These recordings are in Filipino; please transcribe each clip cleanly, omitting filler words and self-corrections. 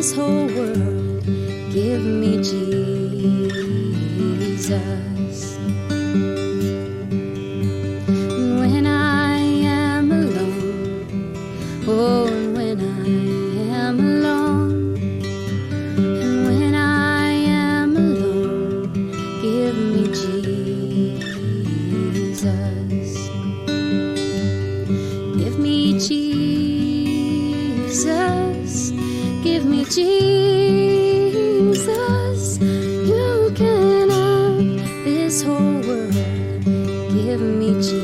this whole world, give me Jesus. When I am alone, oh, and when I am alone, and when I am alone, give me Jesus. Give me Jesus. Give me Jesus. You can have this whole world. Give me Jesus.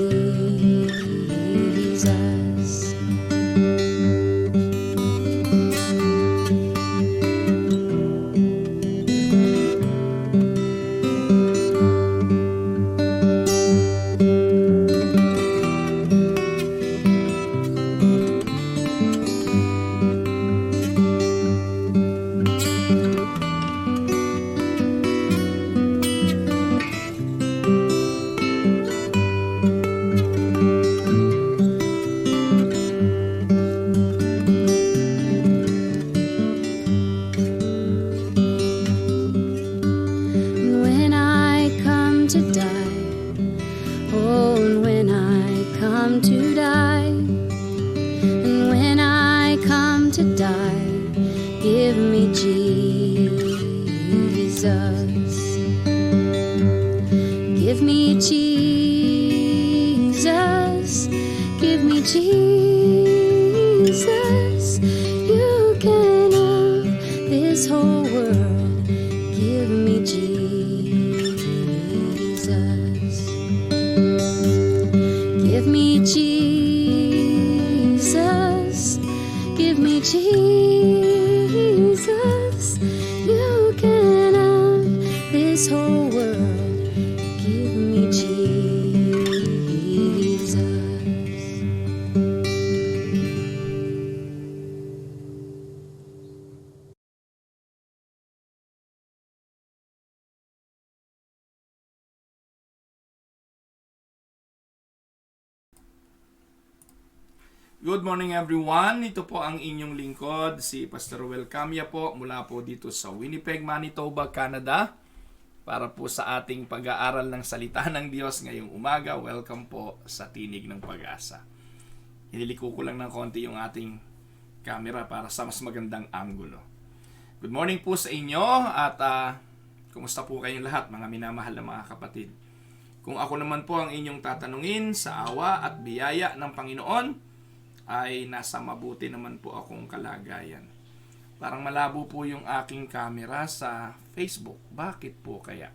When I come to die, oh, and when I come to die, and when I come to die, give me Jesus. Give me Jesus. Give me Jesus. You can have this whole world. Give me Jesus. Give me Jesus. Give me Jesus. You can have this whole world. Give me Jesus. Good morning everyone. Ito po ang inyong lingkod, si Pastor Ruel Camia po mula po dito sa Winnipeg, Manitoba, Canada para po sa ating pag-aaral ng salita ng Diyos ngayong umaga. Welcome po sa Tinig ng Pag-asa. Hiniliko ko lang ng konti yung ating camera para sa mas magandang anggulo. Good morning po sa inyo at kumusta po kayong lahat mga minamahal na mga kapatid. Kung ako naman po ang inyong tatanungin sa awa at biyaya ng Panginoon, ay nasa mabuti naman po akong kalagayan. Parang malabo po yung aking camera sa Facebook. Bakit po kaya?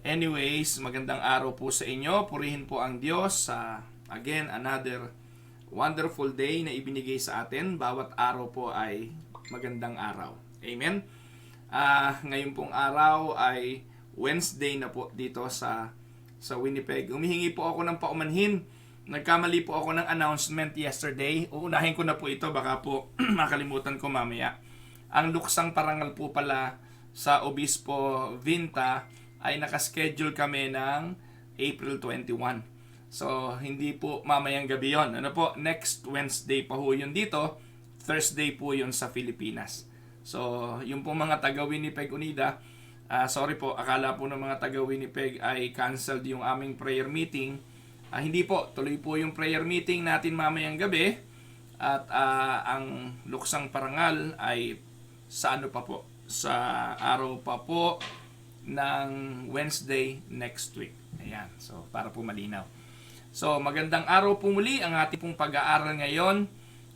Anyways, magandang araw po sa inyo. Purihin po ang Diyos sa, again, another wonderful day na ibinigay sa atin. Bawat araw po ay magandang araw. Amen? Ngayon pong araw ay Wednesday na po dito sa Winnipeg. Humihingi po ako ng paumanhin. Nagkamali po ako ng announcement yesterday. Uunahin ko na po ito, baka po makalimutan ko mamaya. Ang luksang parangal po pala sa Obispo Vinta ay nakaschedule kami ng April 21. So, hindi po mamayang gabi yon. Ano po, next Wednesday pa ho yun dito. Thursday po yun sa Pilipinas. So, yung po mga taga Winnipeg Unida, sorry po, akala po ng mga taga Winnipeg ay canceled yung aming prayer meeting. Hindi po, tuloy po yung prayer meeting natin mamayang gabi at ang luksang parangal ay sa ano pa po, sa araw pa po ng Wednesday next week. Ayan, so para po malinaw. So magandang araw po muli. Ang ating pong pag-aaral ngayon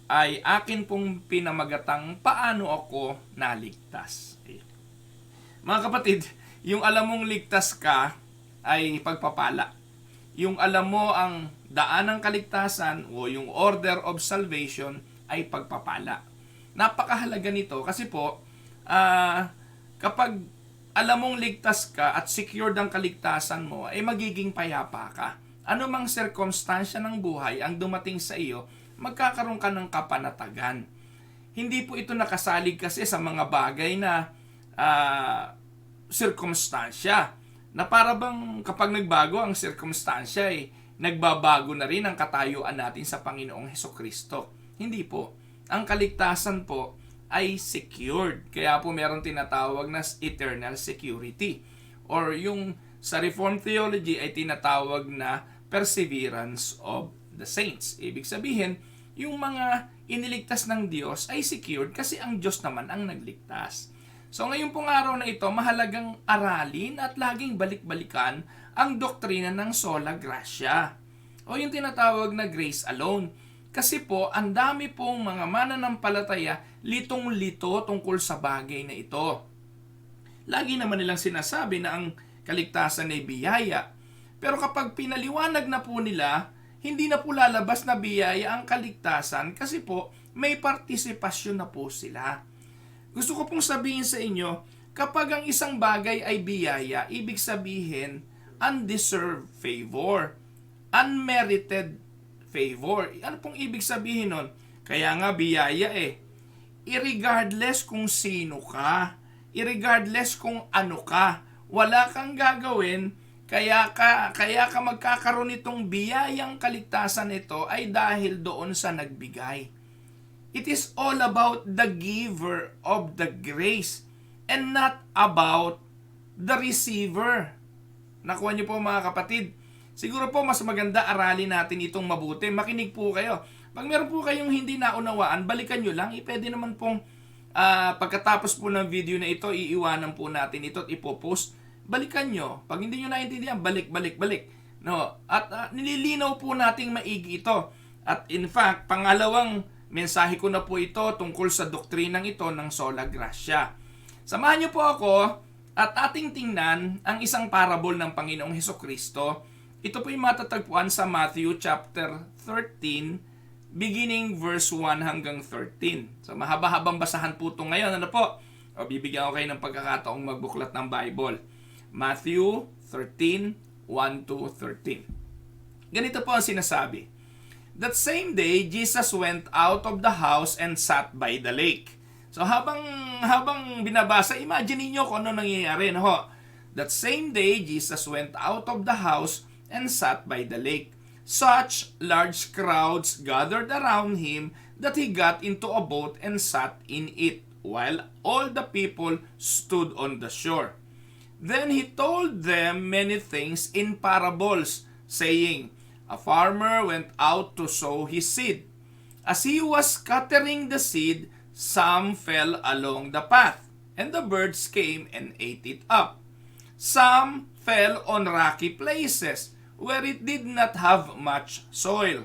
ay akin pong pinamagatang paano ako naligtas. Mga kapatid, yung alam mong ligtas ka ay pagpapala. Yung alam mo ang daan ng kaligtasan o yung order of salvation ay pagpapala. Napakahalaga nito kasi po, kapag alam mong ligtas ka at secured ang kaligtasan mo, ay magiging payapa ka. Ano mang sirkumstansya ng buhay ang dumating sa iyo, magkakaroon ka ng kapanatagan. Hindi po ito nakasalig kasi sa mga bagay na sirkumstansya. Na para bang kapag nagbago ang sirkumstansya nagbabago na rin ang katayuan natin sa Panginoong Hesukristo. Hindi po. Ang kaligtasan po ay secured. Kaya po meron tinatawag na eternal security. Or yung sa Reformed theology ay tinatawag na perseverance of the saints. Ibig sabihin, yung mga iniligtas ng Diyos ay secured kasi ang Diyos naman ang nagligtas. So ngayon pong araw na ito, mahalagang aralin at laging balik-balikan ang doktrina ng sola gratia o yung tinatawag na grace alone. Kasi po, ang dami pong mga mananampalataya litong-lito tungkol sa bagay na ito. Lagi naman nilang sinasabi na ang kaligtasan ay biyaya. Pero kapag pinaliwanag na po nila, hindi na po lalabas na biyaya ang kaligtasan kasi po may partisipasyon na po sila. Gusto ko pong sabihin sa inyo, kapag ang isang bagay ay biyaya, ibig sabihin undeserved favor, unmerited favor. Ano pong ibig sabihin nun? Kaya nga biyaya irregardless kung sino ka, irregardless kung ano ka, wala kang gagawin, kaya ka magkakaroon itong biyayang kaligtasan ito ay dahil doon sa nagbigay. It is all about the giver of the grace and not about the receiver. Nakuha niyo po mga kapatid. Siguro po mas maganda aralin natin itong mabuti. Makinig po kayo. Pag meron po kayong hindi naunawaan, balikan nyo lang. Pwede naman pong pagkatapos po ng video na ito, iiwanan po natin ito at ipopost. Balikan nyo. Pag hindi nyo naintindihan, balik. No? At nililinaw po nating maigi ito. At in fact, pangalawang mensahe ko na po ito tungkol sa doktrinang ito ng sola gratia. Samahan nyo po ako at ating tingnan ang isang parable ng Panginoong Hesukristo. Ito po yung matatagpuan sa Matthew chapter 13, beginning verse 1 hanggang 13. So mahaba-habang basahan po ito ngayon. Ano po? O, bibigyan ko kayo ng pagkakataong magbuklat ng Bible. Matthew 13, 1 to 13. Ganito po ang sinasabi. That same day, Jesus went out of the house and sat by the lake. So habang binabasa, imagine niyo kung ano nangyayari. No? That same day, Jesus went out of the house and sat by the lake. Such large crowds gathered around him that he got into a boat and sat in it, while all the people stood on the shore. Then he told them many things in parables, saying, A farmer went out to sow his seed. As he was scattering the seed, some fell along the path, and the birds came and ate it up. Some fell on rocky places, where it did not have much soil.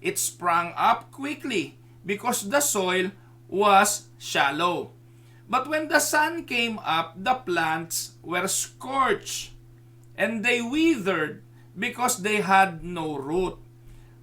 It sprang up quickly, because the soil was shallow. But when the sun came up, the plants were scorched, and they withered, because they had no root.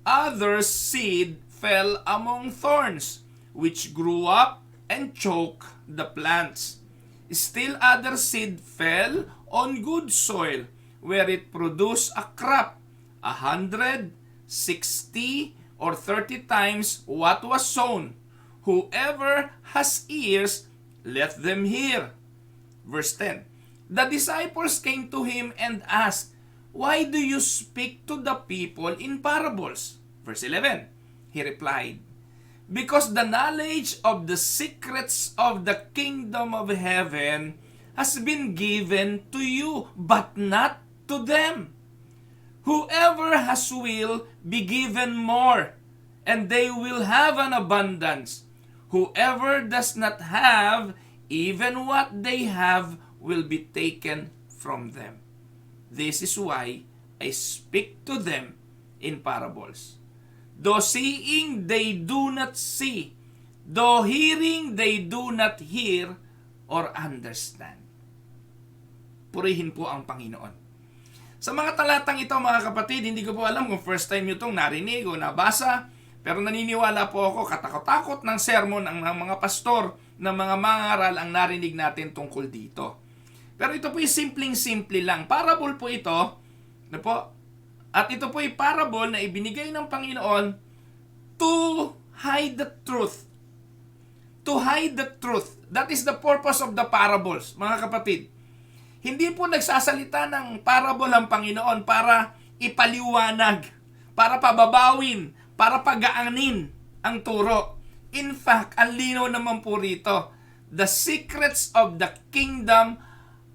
Others' seed fell among thorns, which grew up and choked the plants. Still other seed fell on good soil, where it produced a crop, 100, 60, or 30 times what was sown. Whoever has ears, let them hear. Verse 10. The disciples came to him and asked, Why do you speak to the people in parables? Verse 11. He replied, Because the knowledge of the secrets of the kingdom of heaven has been given to you, but not to them. Whoever has will be given more, and they will have an abundance. Whoever does not have, even what they have will be taken from them. This is why I speak to them in parables. Though seeing they do not see, though hearing they do not hear or understand. Purihin po ang Panginoon. Sa mga talatang ito mga kapatid, hindi ko po alam kung first time nyo itong narinig o nabasa, pero naniniwala po ako katakot-takot ng sermon ng mga pastor, ng mga mangaral ang narinig natin tungkol dito. Pero ito po yung simpleng-simple lang. Parable po ito, ano po? At ito po yung parable na ibinigay ng Panginoon to hide the truth. To hide the truth. That is the purpose of the parables, mga kapatid. Hindi po nagsasalita ng parable ang Panginoon para ipaliwanag, para pababawin, para pagaanin ang turo. In fact, ang linaw naman po rito, the secrets of the kingdom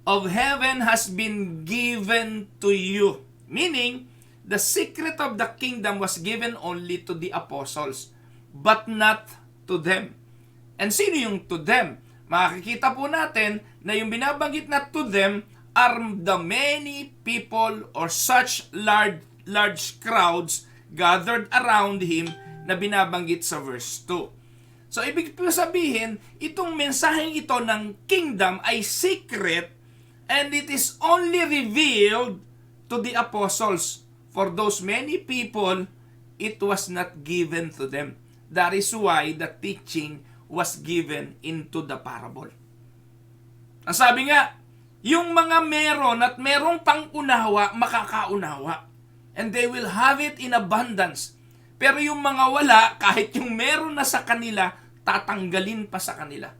of heaven has been given to you. Meaning, the secret of the kingdom was given only to the apostles, but not to them. And sino yung to them? Makikita po natin na yung binabanggit na to them are the many people or such large crowds gathered around him na binabanggit sa verse 2. So, ibig po sabihin, itong mensaheng ito ng kingdom ay secret and it is only revealed to the apostles. For those many people, it was not given to them. That is why the teaching was given into the parable. Ang sabi nga, yung mga meron at merong pangunawa, makakaunawa. And they will have it in abundance. Pero yung mga wala, kahit yung meron na sa kanila, tatanggalin pa sa kanila.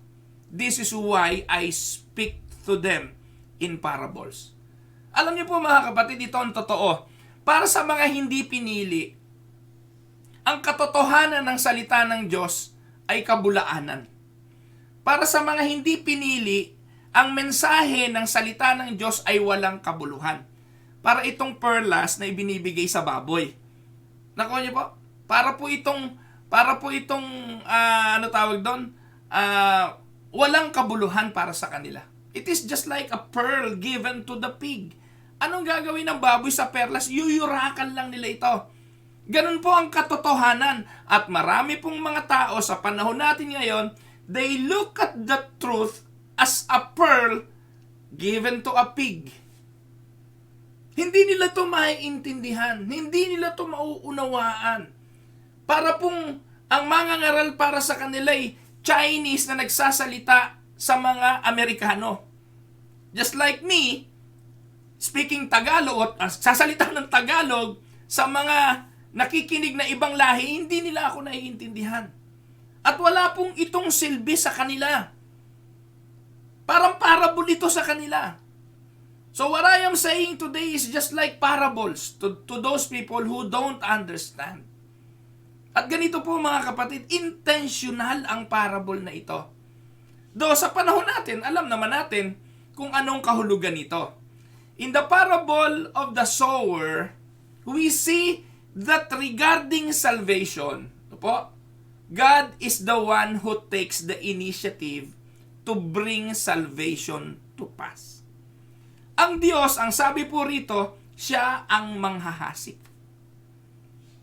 This is why I speak to them in parables. Alam niyo po mga kapatid, ito ang totoo. Para sa mga hindi pinili, ang katotohanan ng salita ng Diyos ay kabulaanan. Para sa mga hindi pinili, ang mensahe ng salita ng Diyos ay walang kabuluhan. Para itong perlas na ibinibigay sa baboy. Nakuha niyo po? Para po itong walang kabuluhan para sa kanila. It is just like a pearl given to the pig. Anong gagawin ng baboy sa perlas? Yuyurakan lang nila ito. Ganun po ang katotohanan. At marami pong mga tao sa panahon natin ngayon, they look at the truth as a pearl given to a pig. Hindi nila ito maiintindihan. Hindi nila ito mauunawaan. Para pong ang mangangaral para sa kanila ay Chinese na nagsasalita sa mga Amerikano. Just like me, speaking Tagalog, sasalita ng Tagalog sa mga nakikinig na ibang lahi, hindi nila ako naiintindihan. At wala pong itong silbi sa kanila. Parang parable ito sa kanila. So what I am saying today is just like parables to those people who don't understand. At ganito po mga kapatid, intentional ang parable na ito. Though sa panahon natin, alam naman natin kung anong kahulugan nito. In the parable of the sower, we see that regarding salvation, God is the one who takes the initiative to bring salvation to pass. Ang Diyos, ang sabi po rito, siya ang manghahasik.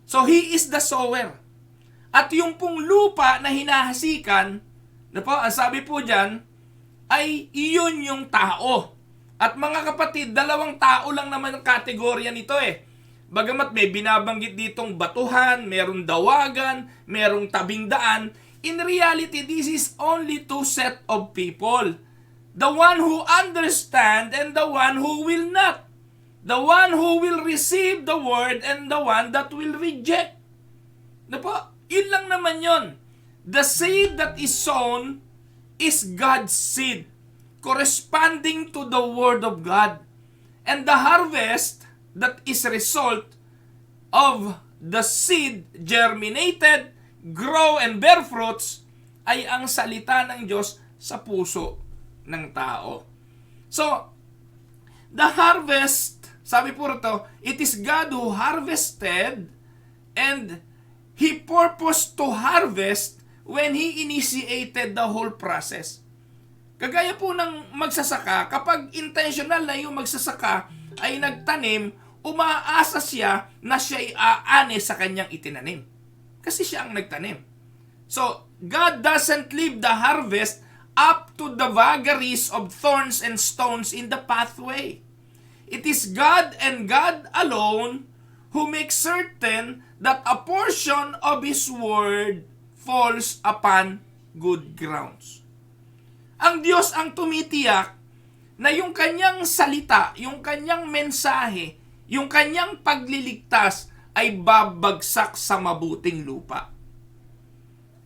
So, He is the sower. At yung pong lupa na hinahasikan, ang sabi po dyan, ay iyon yung tao. At mga kapatid, dalawang tao lang naman ang kategorya nito eh. Bagamat may binabanggit ditong batuhan, merong dawagan, merong tabing daan, in reality, this is only two set of people. The one who understand and the one who will not. The one who will receive the word and the one that will reject. Yun lang naman yun. The seed that is sown is God's seed, corresponding to the word of God. And the harvest that is result of the seed germinated, grow, and bear fruits ay ang salita ng Diyos sa puso ng tao. So, the harvest, sabi po rito, it is God who harvested and He purposed to harvest when He initiated the whole process. Kagaya po ng magsasaka, kapag intentional na yung magsasaka ay nagtanim, umaasa siya na siya'y aani sa kanyang itinanim. Kasi siya ang nagtanim. So, God doesn't leave the harvest up to the vagaries of thorns and stones in the pathway. It is God and God alone who makes certain that a portion of His word falls upon good grounds. Ang Diyos ang tumitiyak na yung kanyang salita, yung kanyang mensahe, yung kanyang pagliligtas ay babagsak sa mabuting lupa.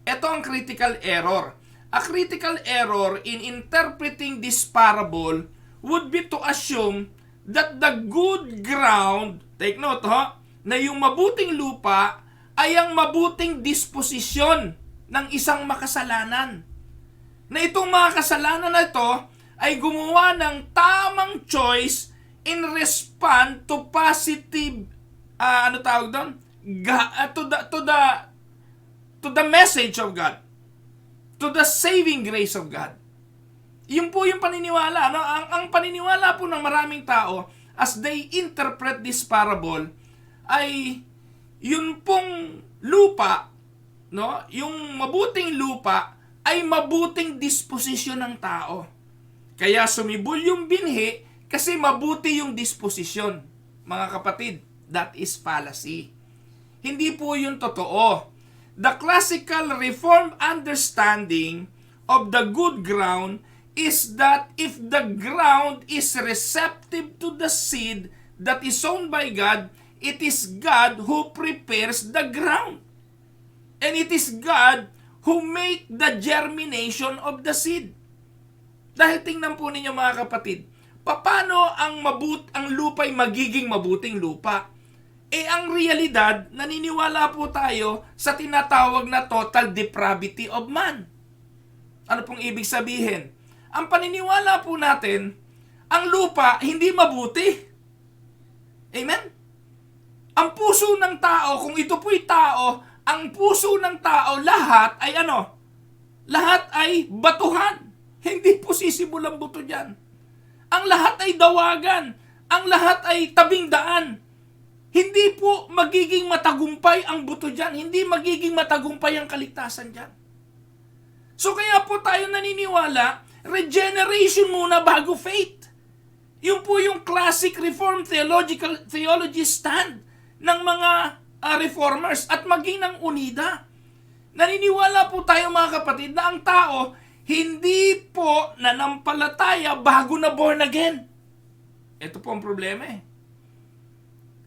Ito ang critical error. A critical error in interpreting this parable would be to assume that the good ground, take note na yung mabuting lupa ay ang mabuting disposisyon ng isang makasalanan. Na itong mga kasalanan na ito ay gumawa ng tamang choice in respond to positive, to the message of God, to the saving grace of God. Yun po yung paniniwala. No? Ang paniniwala po ng maraming tao as they interpret this parable ay yun pong lupa, no? Yung mabuting lupa ay mabuting disposisyon ng tao. Kaya sumibol yung binhi kasi mabuti yung disposisyon. Mga kapatid, that is fallacy. Hindi po yun totoo. The classical Reformed understanding of the good ground is that if the ground is receptive to the seed that is sown by God, it is God who prepares the ground. And it is God who make the germination of the seed. Dahil tingnan po ninyo mga kapatid, paano ang lupa'y magiging mabuting lupa? Ang realidad, naniniwala po tayo sa tinatawag na total depravity of man. Ano pong ibig sabihin? Ang paniniwala po natin, ang lupa hindi mabuti. Amen? Ang puso ng tao, kung ito po'y tao, ang puso ng tao, lahat ay ano? Lahat ay batuhan. Hindi po sisibol ang buto dyan. Ang lahat ay dawagan. Ang lahat ay tabing daan. Hindi po magiging matagumpay ang buto dyan. Hindi magiging matagumpay ang kaligtasan dyan. So kaya po tayo naniniwala, regeneration muna bago faith. Yun po yung classic Reformed theology stand ng mga reformers at maging ng UNIDA. Naniniwala po tayo mga kapatid na ang tao hindi po nanampalataya bago na born again. Ito po ang problema eh.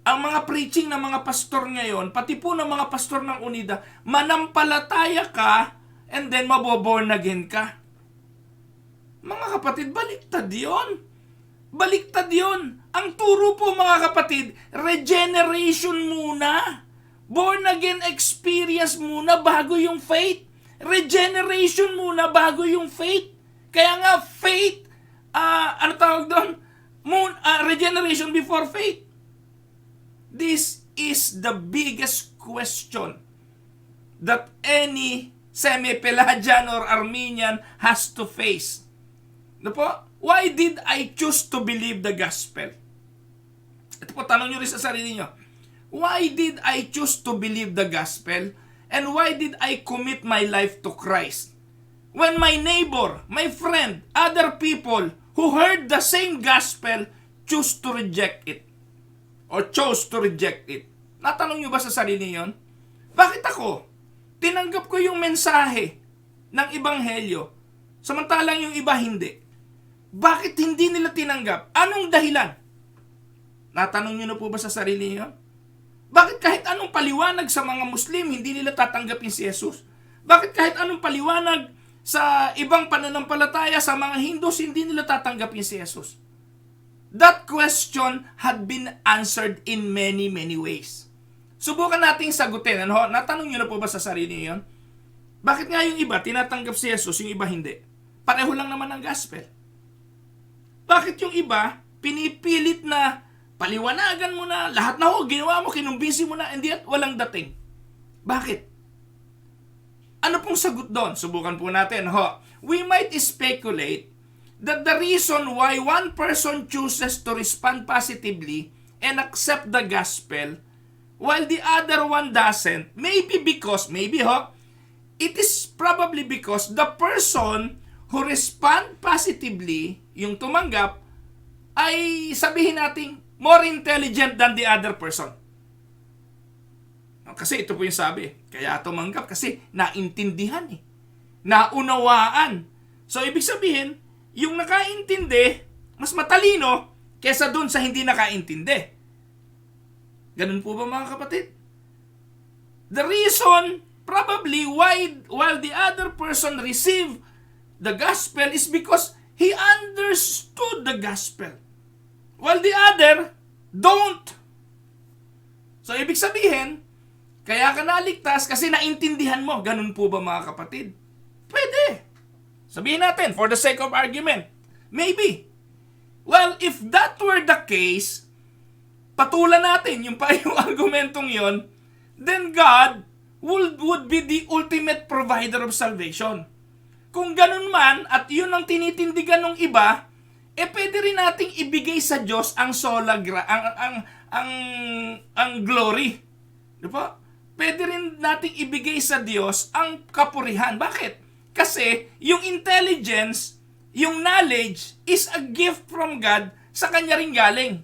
Ang mga preaching ng mga pastor ngayon, pati po ng mga pastor ng UNIDA, manampalataya ka and then maboborn again ka. Mga kapatid, baliktad yun. Baliktad yun. Ang turo po mga kapatid, regeneration muna. Born again experience muna bago yung faith. Regeneration muna bago yung faith. Kaya nga faith, regeneration before faith. This is the biggest question that any semi-Pelagian or Armenian has to face. Ano po? Why did I choose to believe the gospel? Ito po, tanong nyo rin sa sarili nyo. Why did I choose to believe the gospel? And why did I commit my life to Christ? When my neighbor, my friend, other people who heard the same gospel chose to reject it. Or chose to reject it. Natanong nyo ba sa sarili yon? Bakit ako? Tinanggap ko yung mensahe ng ebanghelyo, samantalang yung iba hindi. Bakit hindi nila tinanggap? Anong dahilan? Natanong nyo na po ba sa sarili nyo? Bakit kahit anong paliwanag sa mga Muslim, hindi nila tatanggapin si Jesus? Bakit kahit anong paliwanag sa ibang pananampalataya, sa mga Hindus, hindi nila tatanggapin si Jesus? That question had been answered in many, many ways. Subukan nating sagutin. Ano? Natanong nyo na po ba sa sarili nyo? Bakit nga yung iba tinatanggap si Jesus, yung iba hindi? Pareho lang naman ang gospel. Bakit yung iba pinipilit na paliwanagan mo na, lahat na ginawa mo, kinumbinsi mo na, hindi at walang dating? Bakit? Ano pong sagot doon? Subukan po natin. We might speculate that the reason why one person chooses to respond positively and accept the gospel while the other one doesn't, it is probably because the person who respond positively, yung tumanggap, ay sabihin natin more intelligent than the other person. Kasi ito po yung sabi, kaya tumanggap kasi naintindihan naunawaan. So ibig sabihin, yung nakaintindi, mas matalino kesa dun sa hindi nakaintindi. Ganun po ba mga kapatid? The reason probably while the other person received the gospel is because he understood the gospel, while the other don't. So ibig sabihin, Kaya ka naligtas kasi naintindihan mo. Ganun po ba mga kapatid? Pwede. Sabihin natin, for the sake of argument, maybe. Well, if that were the case, patulan natin yung argumentong yon, then God would be the ultimate provider of salvation. Kung ganun man, at yun ang tinitindigan ng iba, pwede rin nating ibigay sa Diyos ang ang glory. Di ba? Pwede rin nating ibigay sa Diyos ang kapurihan. Bakit? Kasi yung intelligence, yung knowledge is a gift from God sa Kanya rin galing.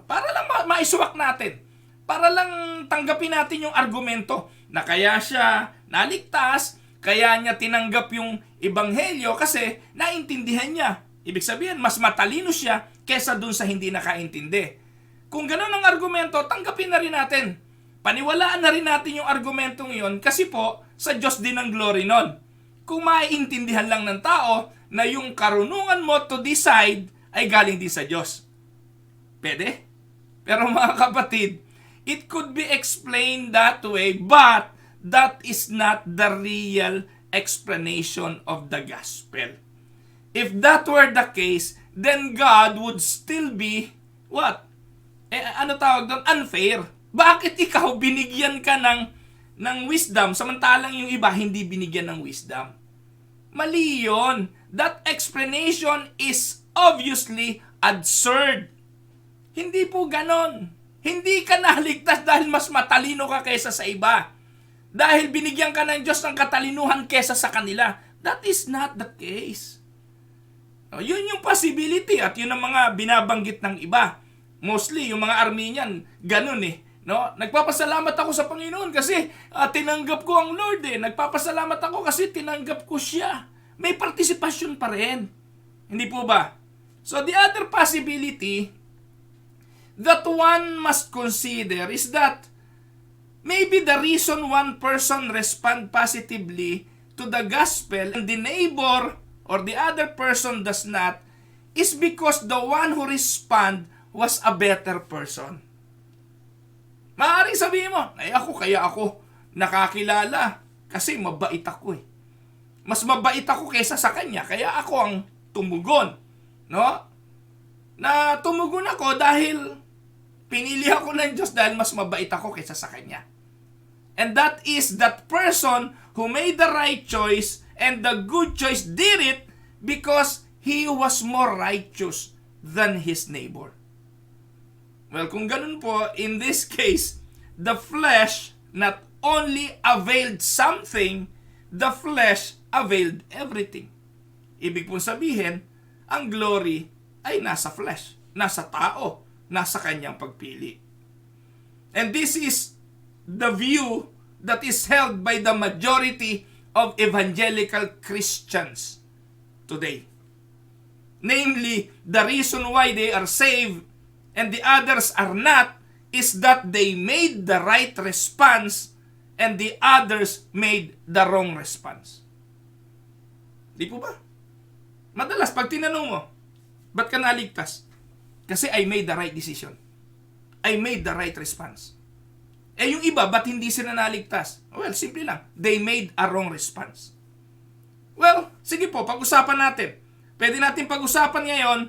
Para lang maisuwak natin. Para lang tanggapin natin yung argumento na kaya siya naligtas, kaya niya tinanggap yung ebanghelyo kasi naintindihan niya. Ibig sabihin, mas matalino siya kesa dun sa hindi nakaintindi. Kung ganun ang argumento, tanggapin na rin natin. Paniwalaan na rin natin yung argumentong yon kasi po, sa Diyos din ang glory nun. Kung maiintindihan lang ng tao na yung karunungan mo to decide ay galing din sa Diyos. Pwede? Pero mga kapatid, it could be explained that way, but that is not the real explanation of the gospel. If that were the case, then God would still be, what? Ano tawag doon? Unfair. Bakit ikaw binigyan ka ng wisdom, samantalang yung iba hindi binigyan ng wisdom? Mali yun. That explanation is obviously absurd. Hindi po ganon. Hindi ka naligtas dahil mas matalino ka kaysa sa iba. Dahil binigyan ka ng Diyos ng katalinuhan kaysa sa kanila. That is not the case. No, yun yung possibility at yun ang mga binabanggit ng iba. Mostly, yung mga Armenian, ganun eh. No? Nagpapasalamat ako sa Panginoon kasi tinanggap ko ang Lord eh. Nagpapasalamat ako kasi tinanggap ko siya. May partisipasyon pa rin. Hindi po ba? So the other possibility that one must consider is that maybe the reason one person respond positively to the gospel and the neighbor or the other person does not is because the one who respond was a better person. Maaaring sabihin mo, kaya ako nakakilala kasi mabait ako eh. Mas mabait ako kaysa sa kanya, kaya ako ang tumugon. No? Na tumugon ako dahil pinili ako ng Diyos dahil mas mabait ako kaysa sa kanya. And that is that person who made the right choice and the good choice did it because he was more righteous than his neighbor. Well, kung ganun po, in this case, the flesh not only availed something, the flesh availed everything. Ibig pong sabihin, ang glory ay nasa flesh, nasa tao, nasa kanyang pagpili. And this is the view that is held by the majority of evangelical Christians today. Namely, the reason why they are saved and the others are not is that they made the right response and the others made the wrong response. Di po ba? Madalas, pag tinanong mo, ba't ka naligtas? Kasi I made the right decision. I made the right response. Yung iba, ba't hindi sila naligtas? Well, simple lang. They made a wrong response. Well, sige po, pag-usapan natin. Pwede natin pag-usapan ngayon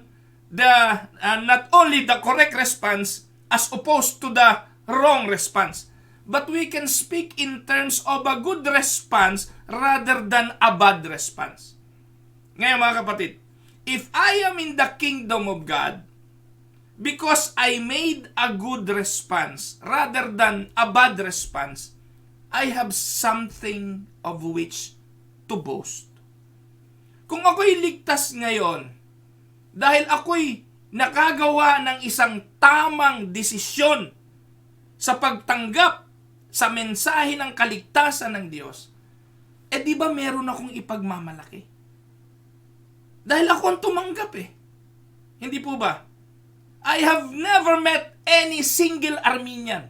not only the correct response as opposed to the wrong response. But we can speak in terms of a good response rather than a bad response. Ngayon mga kapatid, if I am in the kingdom of God, because I made a good response rather than a bad response, I have something of which to boast. Kung ako'y ligtas ngayon, dahil ako'y nakagawa ng isang tamang desisyon sa pagtanggap sa mensahe ng kaligtasan ng Diyos, di ba meron akong ipagmamalaki? Dahil ako ang tumanggap eh. Hindi po ba? I have never met any single Armenian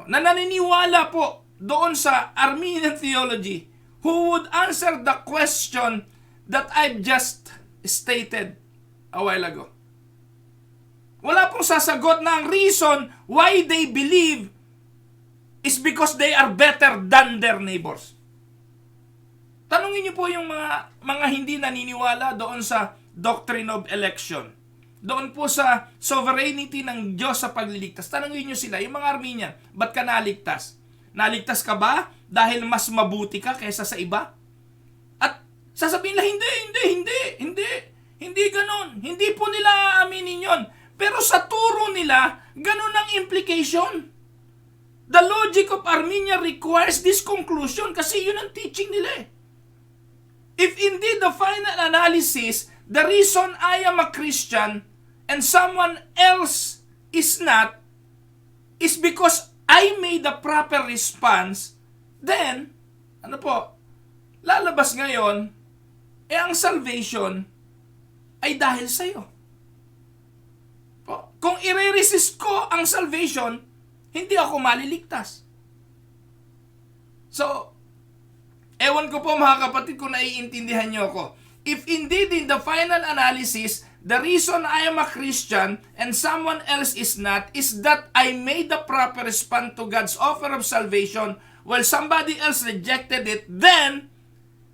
na naniniwala po doon sa Armenian theology who would answer the question that I've just stated a while ago. Wala pong sasagot na ang reason why they believe is because they are better than their neighbors. Tanungin niyo po yung mga hindi naniniwala doon sa doctrine of election. Doon po sa sovereignty ng Diyos sa pagliligtas. Tanungin niyo sila, yung mga Armenian, ba't ka naligtas? Naligtas ka ba dahil mas mabuti ka kaysa sa iba? At sasabihin nila, hindi ganon. Hindi po nila aaminin yon. Pero sa turo nila, ganon ang implication. The logic of Armenia requires this conclusion kasi yun ang teaching nila eh. If indeed the final analysis, the reason I am a Christian and someone else is not, is because I made the proper response, then, lalabas ngayon, ang salvation ay dahil sa'yo. Kung i-resist ko ang salvation, hindi ako maliligtas. So, ewan ko po mga kapatid kung naiintindihan niyo ako. If indeed in the final analysis, the reason I am a Christian and someone else is not, is that I made the proper response to God's offer of salvation while somebody else rejected it, then,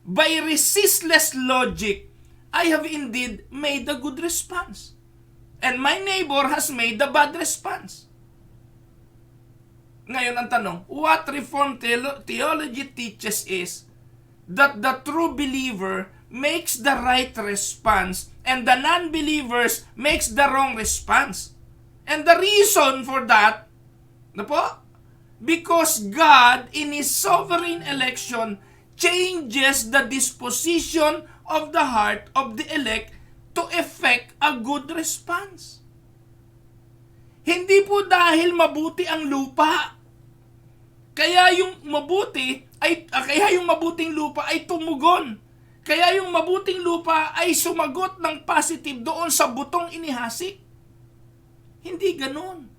by resistless logic, I have indeed made the good response. And my neighbor has made the bad response. Ngayon ang tanong, what Reformed theology teaches is that the true believer makes the right response and the non-believers makes the wrong response. And the reason for that, because God in His sovereign election changes the disposition of the heart of the elect to effect a good response. Hindi po dahil mabuti ang lupa. Kaya yung mabuting lupa ay tumugon. Kaya yung mabuting lupa ay sumagot ng positive doon sa butong inihasik. Hindi ganon.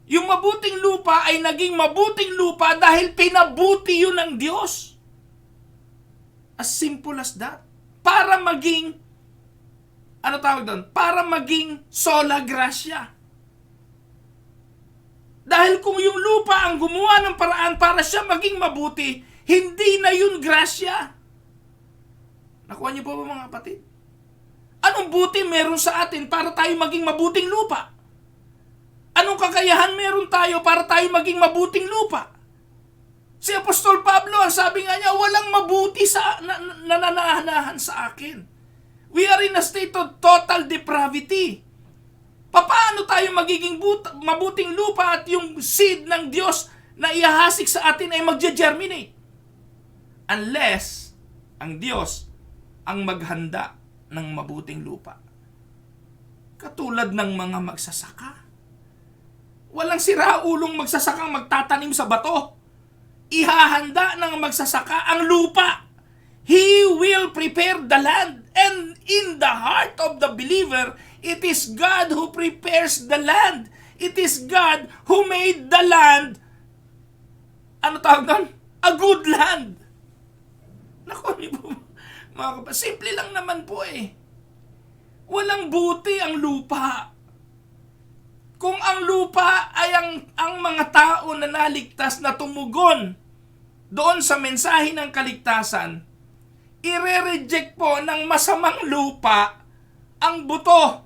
Yung mabuting lupa ay naging mabuting lupa dahil pinabuti yun ng Diyos. As simple as that. Para maging, Para maging sola gracia. Dahil kung yung lupa ang gumawa ng paraan para siya maging mabuti, hindi na yun grasya. Nakuha niyo po ba mga kapatid? Anong buti meron sa atin para tayo maging mabuting lupa? Anong kakayahan meron tayo para tayo maging mabuting lupa? Si Apostol Pablo, ang sabi nga niya, walang mabuti sa nananahan sa akin. We are in a state of total depravity. Paano tayo magiging mabuting lupa at yung seed ng Diyos na ihahasik sa atin ay magge-germinate? Unless ang Diyos ang maghanda ng mabuting lupa. Katulad ng mga magsasaka. Walang siraulong magsasakang magtatanim sa bato. Ihahanda ng magsasaka ang lupa. He will prepare the land. And in the heart of the believer, it is God who prepares the land. It is God who made the land, a good land. Naku, mga kapatid, simple lang naman po eh. Walang buti ang lupa. Kung ang lupa ay ang mga tao na naligtas na tumugon doon sa mensahe ng kaligtasan, ire-reject po ng masamang lupa ang buto.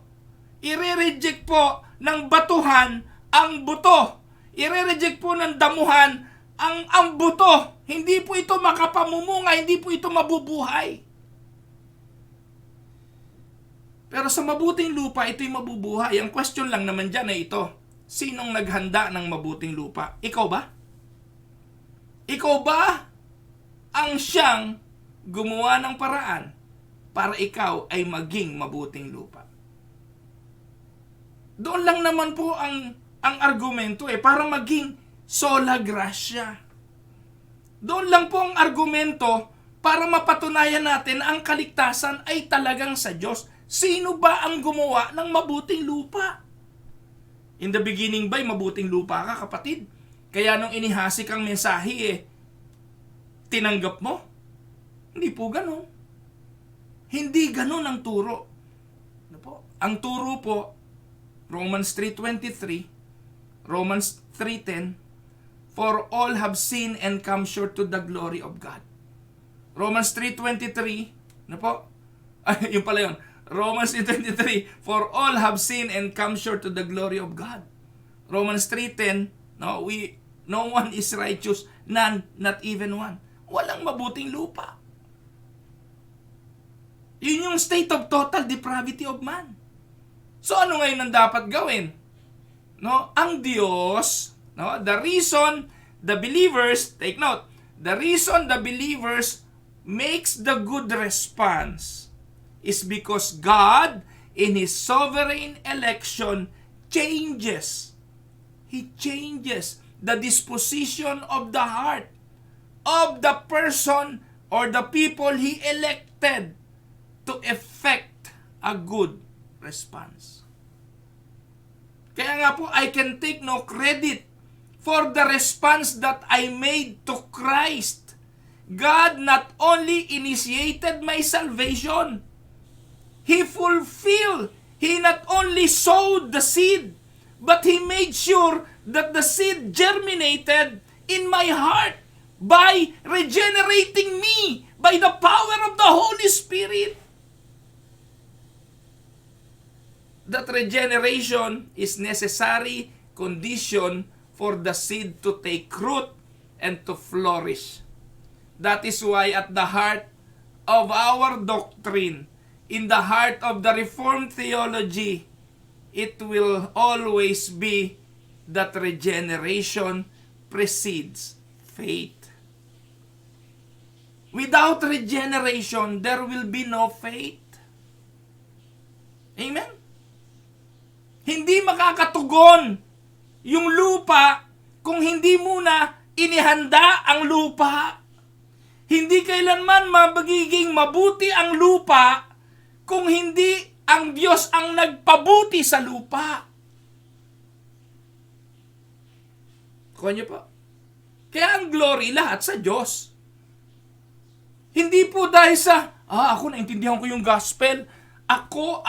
Ire-reject po ng batuhan ang buto. Ire-reject po ng damuhan ang buto. Hindi po ito makapamumunga, hindi po ito mabubuhay. Pero sa mabuting lupa, ito'y mabubuhay. Ang question lang naman dyan ay ito. Sinong naghanda ng mabuting lupa? Ikaw ba? Ikaw ba ang siyang gumawa ng paraan para ikaw ay maging mabuting lupa? Doon lang naman po ang argumento para maging sola gracia. Doon lang po ang argumento para mapatunayan natin ang kaligtasan ay talagang sa Diyos. Sino ba ang gumawa ng mabuting lupa? In the beginning ba'y mabuting lupa ka, kapatid? Kaya nung inihasik ang mensahe, tinanggap mo? Hindi po ganon. Hindi ganon ang turo. Ang turo po, Romans 3:23, Romans 3:10, For all have sinned and come short to the glory of God. Romans 3:23, ano po? Ay, yun pala yun. Romans 3:23, for all have sinned and come short to the glory of God. Romans 3:10, no one is righteous, none, not even one. Walang mabuting lupa. Yun yung state of total depravity of man. So ano ngayon ang dapat gawin? Ang Diyos, the reason the believers, take note, the reason the believers makes the good response is because God, in His sovereign election, changes. He changes the disposition of the heart of the person or the people He elected to effect a good response. Kaya nga po, I can take no credit for the response that I made to Christ. God not only initiated my salvation, He fulfilled. He not only sowed the seed, but He made sure that the seed germinated in my heart by regenerating me by the power of the Holy Spirit. That regeneration is necessary condition for the seed to take root and to flourish. That is why at the heart of our doctrine, in the heart of the Reformed theology, it will always be that regeneration precedes faith. Without regeneration, there will be no faith. Amen? Hindi makakatugon yung lupa kung hindi muna inihanda ang lupa. Hindi kailanman magiging mabuti ang lupa kung hindi ang Diyos ang nagpabuti sa lupa. Kuha niyo po. Kaya ang glory lahat sa Diyos. Hindi po dahil sa, ako naintindihan ko yung gospel. Ako.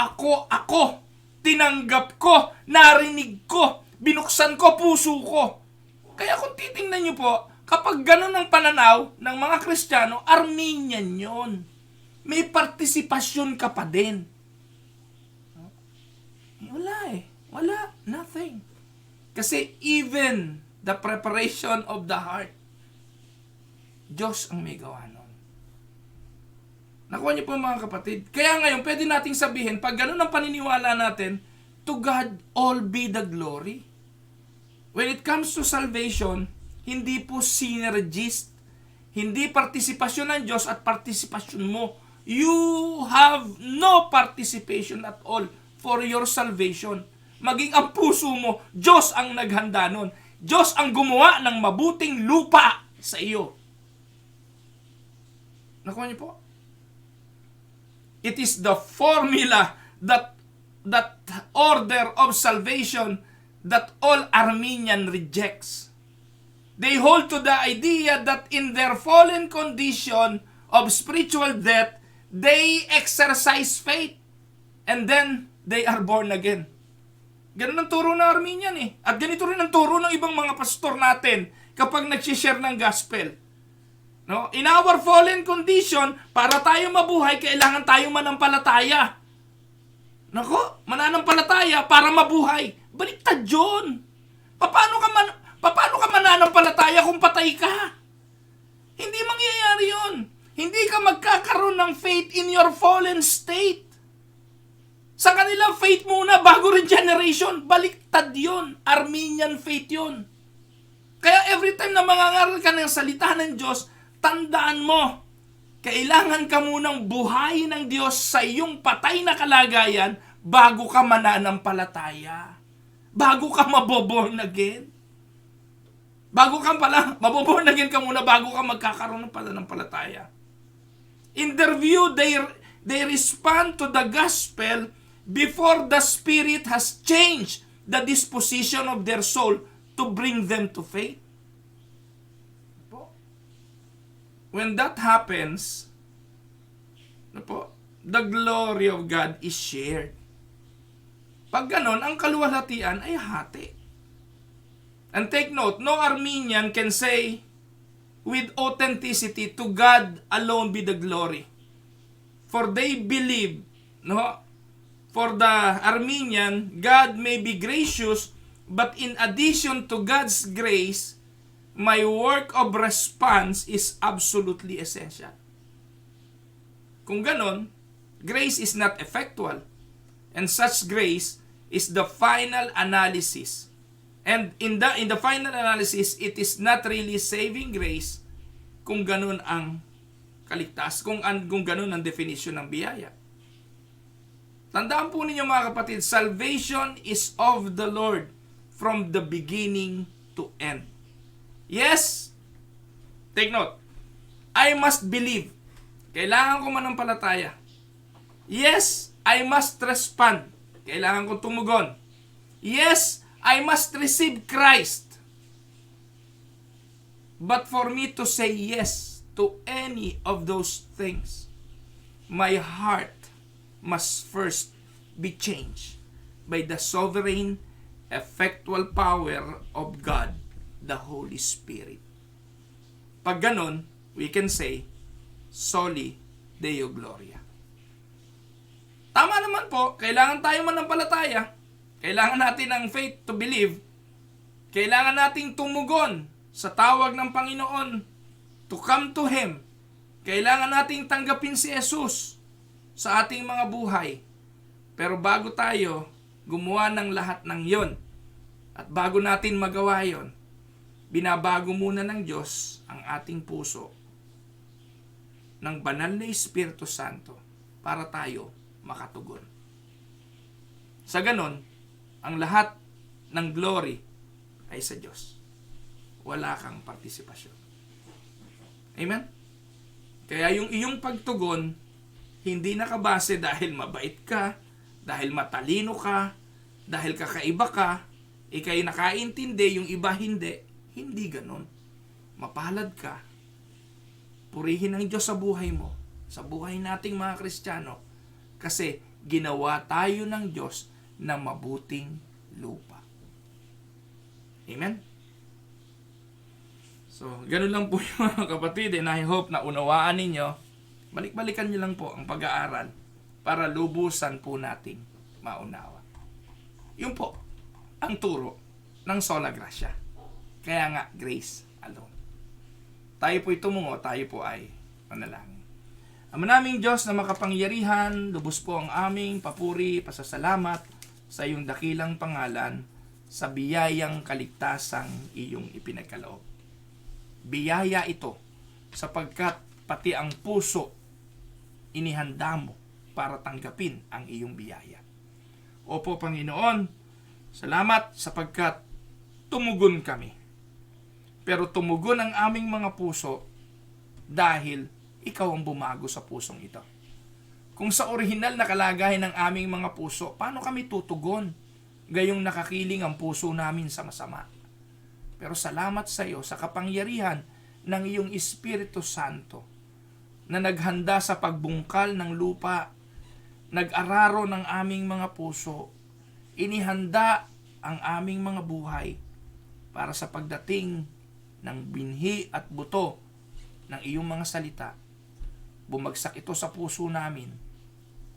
Tinanggap ko, narinig ko, binuksan ko puso ko. Kaya kung titingnan niyo po, kapag ganun ang pananaw ng mga Kristiyano, Arminian yon. May partisipasyon ka pa din. Wala. Nothing. Kasi even the preparation of the heart, Diyos ang may gawa nun. Nakuha niyo po mga kapatid. Kaya ngayon, pwede nating sabihin, pag ganun ang paniniwala natin, to God all be the glory. When it comes to salvation, hindi po synergist, hindi partisipasyon ng Diyos at partisipasyon mo. You have no participation at all for your salvation. Maging ang puso mo, Diyos ang naghanda nun. Diyos ang gumawa ng mabuting lupa sa iyo. Nakuha niyo po? It is the formula that order of salvation that all Arminian rejects. They hold to the idea that in their fallen condition of spiritual death, they exercise faith and then they are born again. Ganun ang turo ng Arminian eh. At ganito rin ang turo ng ibang mga pastor natin kapag nag-share ng gospel. No? In our fallen condition, para tayo mabuhay, kailangan tayong manampalataya. Nako, mananampalataya para mabuhay. Baliktad yun. Paano ka mananampalataya kung patay ka? Hindi mangyayari yun. Hindi ka magkakaroon ng faith in your fallen state. Sa kanila, faith muna bago regeneration. Baliktad yun. Arminian faith yun. Kaya every time na mangangaral ka ng salita ng Diyos, tandaan mo, kailangan ka munang buhayin ng Diyos sa iyong patay na kalagayan bago ka mananampalataya. Bago ka maboborn again. Maboborn again ka muna bago ka magkakaroon ng pananampalataya. In their view, they respond to the gospel before the Spirit has changed the disposition of their soul to bring them to faith. When that happens, the glory of God is shared. Pag ganon, ang kaluwalhatian ay hati. And take note, no Arminian can say with authenticity, to God alone be the glory. For they believe, no, for the Arminian, God may be gracious, but in addition to God's grace, my work of response is absolutely essential. Kung ganon, grace is not effectual, and such grace is the final analysis. And in the final analysis, it is not really saving grace kung ganon ang kaligtas, kung ganon ang definition ng biyaya. Tandaan po ninyo mga kapatid, salvation is of the Lord from the beginning to end. Yes, take note, I must believe. Kailangan ko manampalataya. Yes, I must respond. Kailangan ko tumugon. Yes, I must receive Christ. But for me to say yes to any of those things, my heart must first be changed by the sovereign, effectual power of God, the Holy Spirit. Pag ganon, we can say, Soli Deo Gloria. Tama naman po, kailangan tayo manampalataya. Kailangan natin ng faith to believe. Kailangan nating tumugon sa tawag ng Panginoon to come to Him. Kailangan nating tanggapin si Jesus sa ating mga buhay. Pero bago tayo gumawa ng lahat ng yon, at bago natin magawa yon, binabago muna ng Diyos ang ating puso ng banal na Espiritu Santo para tayo makatugon. Sa ganon, ang lahat ng glory ay sa Diyos. Wala kang partisipasyon. Amen? Kaya yung iyong pagtugon, hindi nakabase dahil mabait ka, dahil matalino ka, dahil kakaiba ka, ikay nakaintindi, yung iba hindi. Hindi ganon. Mapalad ka. Purihin ang Diyos sa buhay mo, sa buhay nating mga Kristiyano, kasi ginawa tayo ng Diyos na mabuting lupa. Amen? So, ganun lang po yung mga kapatid, and I hope na unawaan ninyo. Balik-balikan nyo lang po ang pag-aaral para lubusan po nating maunawa. Yun po, ang turo ng sola gratia. Kaya nga, grace alone. Tayo po'y tumungo, tayo po ay manalangin. Ama naming Diyos na makapangyarihan, lubos po ang aming papuri, pasasalamat sa iyong dakilang pangalan, sa biyayang kaligtasang iyong ipinagkaloob. Biyaya ito sapagkat pati ang puso inihanda mo para tanggapin ang iyong biyaya. Opo Panginoon, salamat sapagkat tumugon kami. Pero tumugon ang aming mga puso dahil ikaw ang bumago sa pusong ito. Kung sa orihinal na kalagayan ng aming mga puso, paano kami tutugon? Gayong nakakiling ang puso namin sa masama. Pero salamat sa iyo sa kapangyarihan ng iyong Espiritu Santo na naghanda sa pagbungkal ng lupa, nag-araro ng aming mga puso, inihanda ang aming mga buhay para sa pagdating ng binhi at buto ng iyong mga salita. Bumagsak ito sa puso namin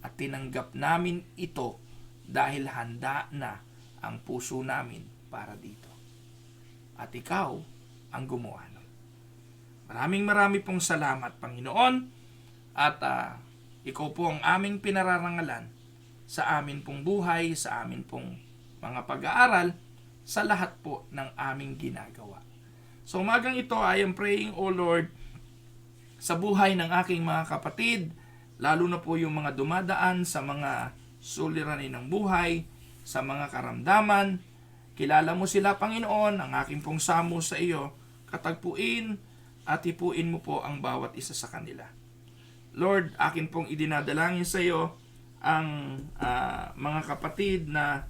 at tinanggap namin ito dahil handa na ang puso namin para dito. At ikaw ang gumawa nun. Maraming pong salamat, Panginoon, at ikaw po ang aming pinararangalan sa amin pong buhay, sa amin pong mga pag-aaral, sa lahat po ng aming ginagawa. So umagang ito, I am praying, O Lord, sa buhay ng aking mga kapatid, lalo na po yung mga dumadaan sa mga suliranin ng buhay, sa mga karamdaman. Kilala mo sila, Panginoon, ang aking pong samo sa iyo, katagpuin at ipuin mo po ang bawat isa sa kanila. Lord, akin pong idinadalangin sa iyo ang mga kapatid na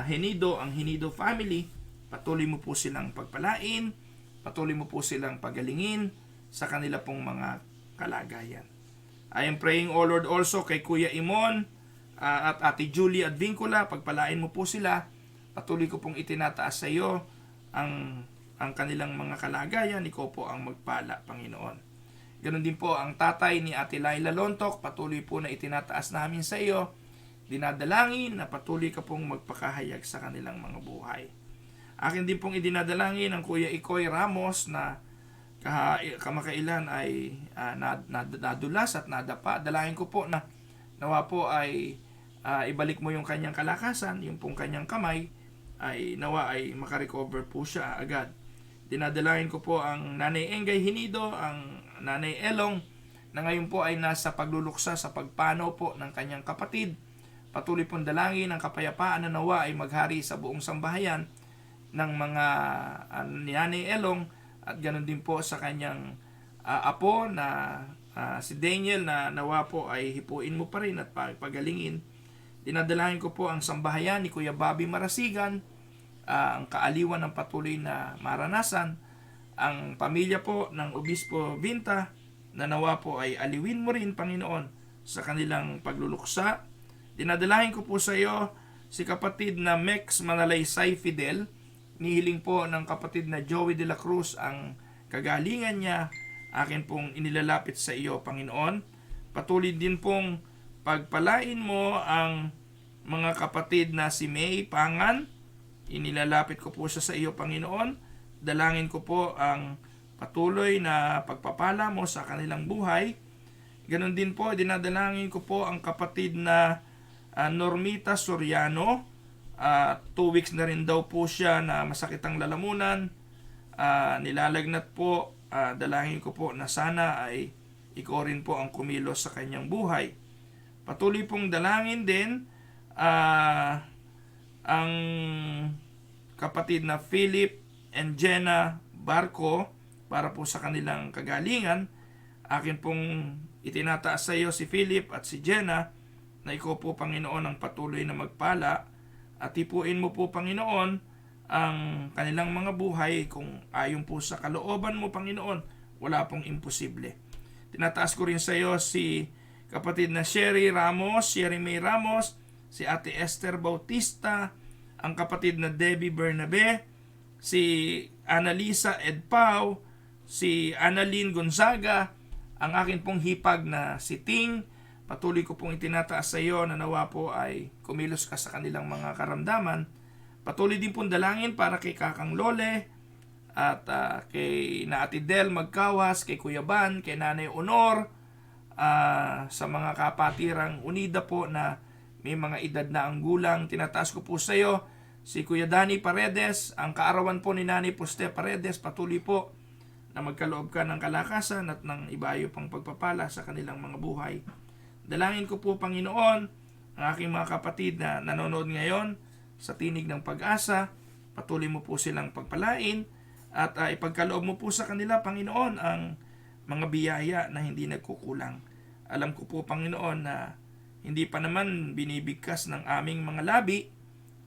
Henido, ang Henido family. Patuloy mo po silang pagpalain, patuloy mo po silang pagalingin sa kanila pong mga kalagayan. I am praying, O Lord, also kay Kuya Imon at Ate Julie at Vincula, pagpalain mo po sila. Patuloy ko pong itinataas sa iyo ang kanilang mga kalagayan. Ikaw po ang magpala, Panginoon. Ganon din po ang tatay ni Ate Laila Lontok, patuloy po na itinataas namin sa iyo. Dinadalangin na patuloy ka pong magpakahayag sa kanilang mga buhay. Akin din pong idinadalangin ang Kuya Ikoy Ramos na kamakailan ay nadulas at nadapa. Dalangin ko po na nawa po ay ibalik mo yung kanyang kalakasan, yung pong kanyang kamay, ay nawa ay makarecover po siya agad. Dinadalangin ko po ang Nanay Engay Hinido, ang Nanay Elong, na ngayon po ay nasa pagluluksa sa pagpanaw po ng kanyang kapatid. Patuloy pong dalangin ang kapayapaan na nawa ay maghari sa buong sambahayan ng mga ni Nanay Elong, at ganoon din po sa kanyang apo na si Daniel, na nawa po ay hipuin mo pa rin at pagalingin. Dinadalangin ko po ang sambahayan ni Kuya Bobby Marasigan, ang kaaliwan ng patuloy na maranasan, ang pamilya po ng Obispo Vinta, na nawa po ay aliwin mo rin, Panginoon, sa kanilang pagluluksa. Dinadalangin ko po sa iyo si kapatid na Mex Manalaysay Fidel. Nihiling po ng kapatid na Joey de la Cruz ang kagalingan niya. Akin pong inilalapit sa iyo, Panginoon. Patuloy din pong pagpalain mo ang mga kapatid na si May Pangan. Inilalapit ko po siya sa iyo, Panginoon. Dalangin ko po ang patuloy na pagpapala mo sa kanilang buhay. Ganon din po, dinadalangin ko po ang kapatid na Normita Soriano. 2 weeks na rin daw po siya na masakit ang lalamunan. Nilalagnat po. Dalangin ko po na sana ay ikaw rin po ang kumilos sa kanyang buhay. Patuloy pong dalangin din ang kapatid na Philip and Jenna Barco para po sa kanilang kagalingan. Akin pong itinataas sa iyo si Philip at si Jenna, na ikaw po, Panginoon, ang patuloy na magpala at ipuin mo po, Panginoon, ang kanilang mga buhay kung ayon po sa kalooban mo, Panginoon. Wala pong imposible. Tinataas ko rin sa iyo si kapatid na Sherry May Ramos, si Ate Esther Bautista, ang kapatid na Debbie Bernabe, si Annalisa Edpao, si Annalyn Gonzaga, ang akin pong hipag na si Ting. Patuloy ko pong itinataas sa iyo na nawa po ay kumilos ka sa kanilang mga karamdaman. Patuloy din pong dalangin para kay Kakang Lole at kay na Ate Del Magkawas, kay Kuya Ban, kay Nanay Honor, sa mga kapatirang unida po na may mga edad na ang gulang. Tinataas ko po sa iyo si Kuya Danny Paredes, ang kaarawan po ni Nanay Poste Paredes. Patuloy po na magkaloob ka ng kalakasan at ng ibayo pang pagpapala sa kanilang mga buhay. Dalangin ko po, Panginoon, ang aking mga kapatid na nanonood ngayon sa Tinig ng Pag-asa. Patuloy mo po silang pagpalain at ipagkaloob mo po sa kanila, Panginoon, ang mga biyaya na hindi nagkukulang. Alam ko po, Panginoon, na hindi pa naman binibigkas ng aming mga labi,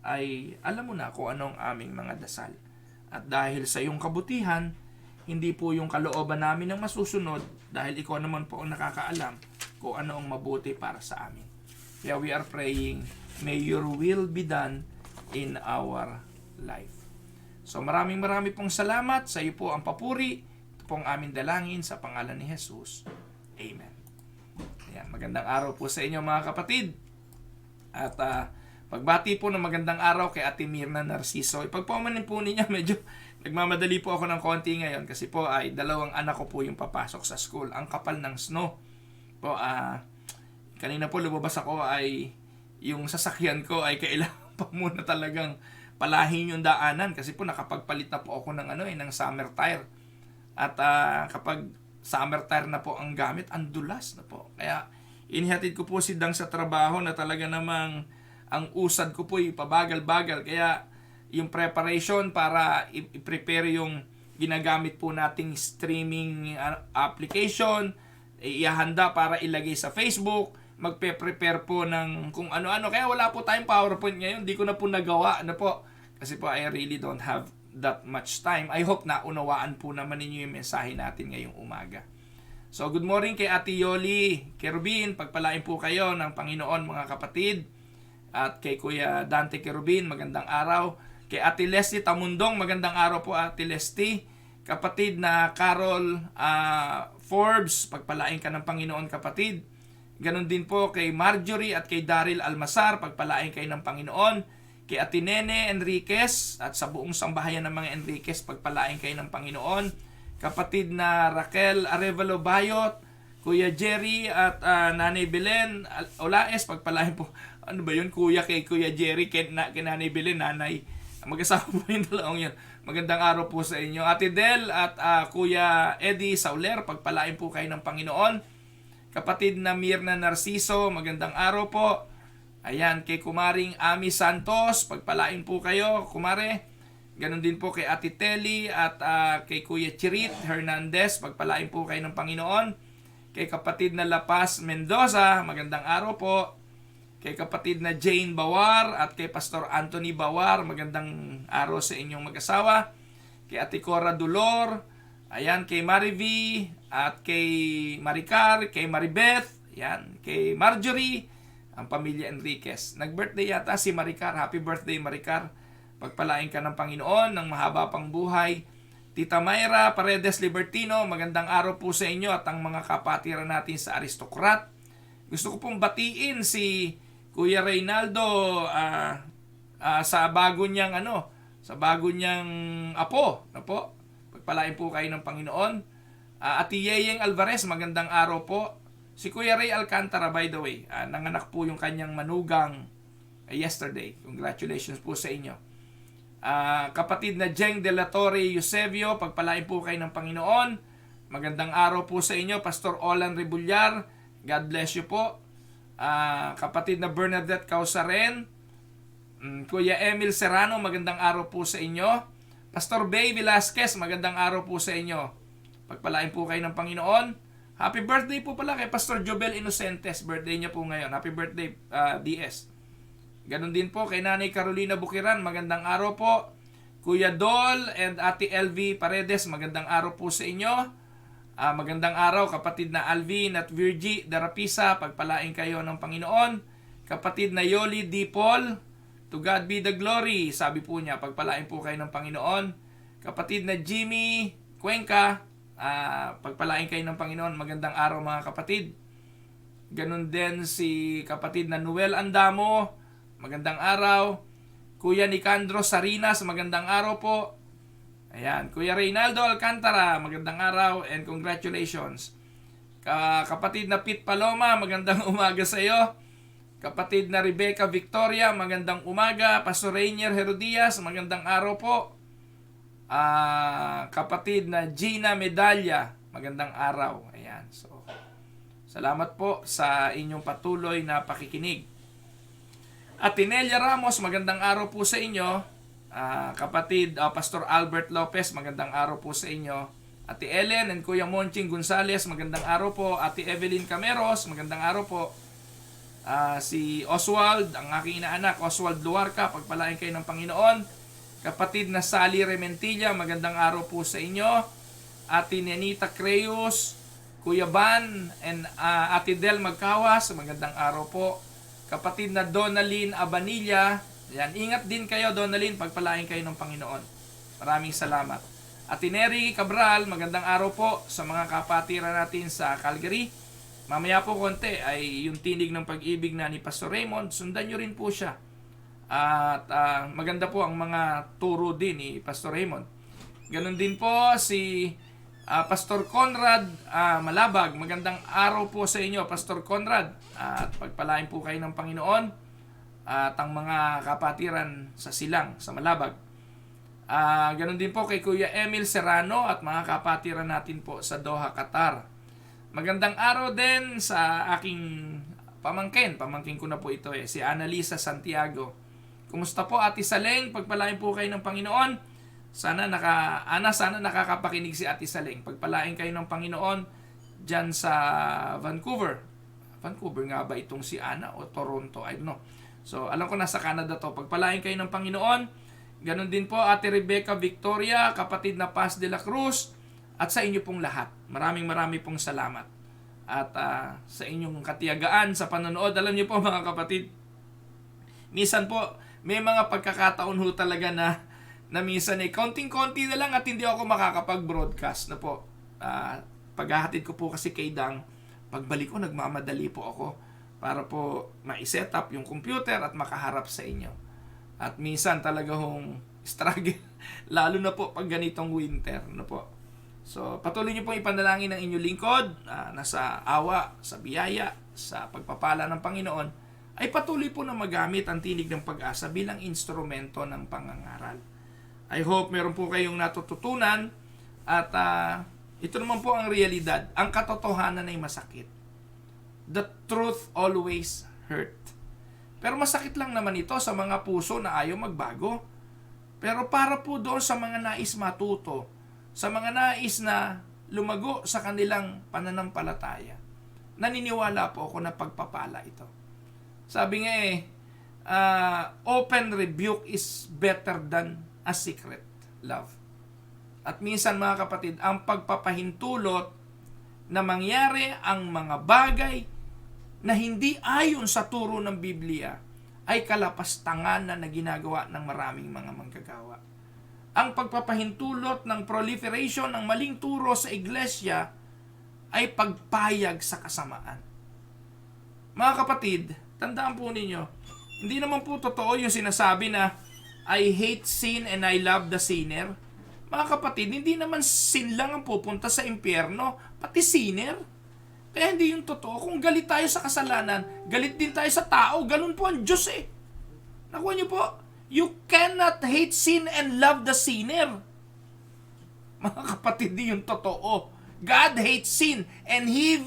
ay alam mo na kung anong aming mga dasal. At dahil sa iyong kabutihan, hindi po yung kalooban namin ang masusunod, dahil ikaw naman po ang nakakaalam kung ano ang mabuti para sa amin. Kaya we are praying, may your will be done in our life. So maraming pong salamat. Sa iyo po ang papuri. Ito pong aming dalangin sa pangalan ni Jesus. Amen. Ayan, magandang araw po sa inyo, mga kapatid. At pagbati po ng magandang araw kay Ate Mirna Narciso. Ipagpaumanin po ninyo, medyo nagmamadali po ako ng konti ngayon kasi po ay 2 anak ko po yung papasok sa school. Ang kapal ng snow. Po, kanina po lumabas ako ay yung sasakyan ko ay kailangan pa muna talagang palahin yung daanan kasi po nakapagpalit na po ako ng ng summer tire. At kapag summer tire na po ang gamit, ang dulas na po. Kaya inihatid ko po si Dang sa trabaho na talaga namang ang usad ko po pabagal-bagal. Kaya yung preparation para i-prepare yung ginagamit po nating streaming application, ihahanda para ilagay sa Facebook, magpe-prepare po ng kung ano-ano. Kaya wala po tayong PowerPoint ngayon. Di ko na po nagawa na po. Kasi po I really don't have that much time. I hope na unawaan po naman ninyo yung mensahe natin ngayong umaga. So good morning kay Ate Yoli Kerubin. Pagpalain po kayo ng Panginoon, mga kapatid. At kay Kuya Dante Kerubin, magandang araw. Kay Ate Leslie Tamundong, magandang araw po Ate Leslie. Kapatid na Carol Forbes, pagpalain ka ng Panginoon kapatid. Ganon din po kay Marjorie at kay Daryl Almasar, pagpalain kayo ng Panginoon. Kay Ate Nene Enriquez at sa buong sambahayan ng mga Enriquez, pagpalain kayo ng Panginoon. Kapatid na Raquel Arevalo Bayot, Kuya Jerry at Nanay Belen Olaes, pagpalain po. Ano ba yun? Kuya kay Kuya Jerry, kay Nanay Belen, Nanay. Mag-asawa po yung dalawang yun. Magandang araw po sa inyo. Ate Del at Kuya Eddie Sauler, pagpalain po kayo ng Panginoon. Kapatid na Mirna Narciso, magandang araw po. Ayan, kay Kumaring Ami Santos, pagpalain po kayo, Kumare. Ganon din po kay Ate Telly at kay Kuya Chirit Hernandez, pagpalain po kayo ng Panginoon. Kay kapatid na La Paz Mendoza, magandang araw po. Kay kapatid na Jane Bawar at kay Pastor Anthony Bawar, magandang araw sa inyong mag-asawa. Kay Ate Cora Dulor, ayan, kay Marivi at kay Maricar, kay Maribeth, ayan, kay Marjorie, ang pamilya Enriquez. Nag-birthday yata si Maricar. Happy birthday Maricar. Pagpalain ka ng Panginoon ng mahaba pang buhay. Tita Mayra Paredes Libertino, magandang araw po sa inyo at ang mga kapatiran natin sa Aristocrat. Gusto ko pong batiin si Kuya Reynaldo sa bago niyang apo. Pagpalain po kayo ng Panginoon. Ate Yeyeng Alvarez, magandang araw po. Si Kuya Ray Alcantara, by the way, nanganak po yung kanyang manugang yesterday. Congratulations po sa inyo. Kapatid na Jeng De La Torre Eusebio, pagpalain po kayo ng Panginoon. Magandang araw po sa inyo. Pastor Olan Rebullar, God bless you po. Kapatid na Bernadette Causaren, Kuya Emil Serrano, magandang araw po sa inyo. Pastor Bay Velasquez, magandang araw po sa inyo. Pagpalain po kayo ng Panginoon. Happy birthday po pala kay Pastor Jobel Inocentes, birthday niya po ngayon. Happy birthday, DS. Ganon din po kay Nanay Carolina Bukiran, magandang araw po. Kuya Dol and Ate LV Paredes, magandang araw po sa inyo. Magandang araw kapatid na Alvin at Virgie Darapisa, pagpalain kayo ng Panginoon. Kapatid na Yoli D. Paul, to God be the glory, sabi po niya, pagpalain po kayo ng Panginoon. Kapatid na Jimmy Cuenca, pagpalain kayo ng Panginoon. Magandang araw mga kapatid. Ganon din si kapatid na Noel Andamo, magandang araw. Kuya Nicandro Sarinas, magandang araw po. Ayan, Kuya Reynaldo Alcantara, magandang araw and congratulations. Kapatid na Pete Paloma, magandang umaga sa iyo. Kapatid na Rebecca Victoria, magandang umaga. Pastor Rainier Herodias, magandang araw po. Kapatid na Gina Medalla, magandang araw. Ayan, so salamat po sa inyong patuloy na pakikinig. At Tinelia Ramos, magandang araw po sa inyo. Kapatid Pastor Albert Lopez, magandang araw po sa inyo. Ate Ellen and Kuya Monching Gonzales, magandang araw po. Ate Evelyn Cameros, magandang araw po. Si Oswald, ang aking inaanak, Oswald Luarca, pagpalain kayo ng Panginoon. Kapatid na Sally Rementilla, magandang araw po sa inyo. Ate Nenita Creus, Kuya Ban and Ate Del Magkawas, magandang araw po. Kapatid na Donalyn Abanilla, yan, ingat din kayo Donalyn, pagpalain kayo ng Panginoon. Maraming salamat. At Neri Cabral, magandang araw po sa mga kapatiran natin sa Calgary. Mamaya po konti ay yung tinig ng pag-ibig na ni Pastor Raymond, sundan nyo rin po siya. At maganda po ang mga turo din ni Pastor Raymond. Ganon din po si Pastor Conrad Malabag, magandang araw po sa inyo Pastor Conrad. At pagpalain po kayo ng Panginoon. At ang mga kapatiran sa Silang, sa Malabag. Ganon din po kay Kuya Emil Serrano at mga kapatiran natin po sa Doha, Qatar. Magandang araw din sa aking pamangkin ko na po ito si Annalisa Santiago. Kumusta po Ate Saleng? Pagpalain po kayo ng Panginoon. Sana nakakapakinig si Ate Saleng. Pagpalain kayo ng Panginoon dyan sa Vancouver. Vancouver nga ba itong si Ana o Toronto? I don't know. So, alam ko nasa Canada to. Pagpalain kayo ng Panginoon. Ganon din po, Ate Rebecca Victoria, kapatid na Paz de la Cruz, at sa inyo pong lahat. Maraming pong salamat. At sa inyong katiyagaan sa panonood. Alam niyo po mga kapatid, minsan po, may mga pagkakataon ho talaga na minsan konting-konti na lang at hindi ako makakapag-broadcast na po. Paghahatid ko po kasi kay Dang, pagbalik ko nagmamadali po ako para po ma-set up yung computer at makaharap sa inyo. At minsan talaga hong struggle, lalo na po pag ganitong winter na po. So, patuloy niyo pong ipanalangin ng inyong lingkod na sa awa, sa biyaya, sa pagpapala ng Panginoon, ay patuloy po na magamit ang tinig ng pag-asa bilang instrumento ng pangangaral. I hope meron po kayong natututunan at ito naman po ang realidad. Ang katotohanan ay masakit. The truth always hurt. Pero masakit lang naman ito sa mga puso na ayaw magbago. Pero para po doon sa mga nais matuto, sa mga nais na lumago sa kanilang pananampalataya, naniniwala po ako na pagpapala ito. Sabi nga open rebuke is better than a secret love. At minsan mga kapatid, ang pagpapahintulot na mangyari ang mga bagay na hindi ayon sa turo ng Biblia ay kalapastangan na ginagawa ng maraming mga manggagawa. Ang pagpapahintulot ng proliferation ng maling turo sa iglesia ay pagpayag sa kasamaan. Mga kapatid, tandaan po ninyo, hindi naman po totoo yung sinasabi na I hate sin and I love the sinner. Mga kapatid, hindi naman sin lang ang pupunta sa impyerno, pati sinner. Kaya hindi yung totoo. Kung galit tayo sa kasalanan, galit din tayo sa tao, ganun po ang Diyos eh. Nakuha niyo po, you cannot hate sin and love the sinner. Mga kapatid, di yung totoo. God hates sin and He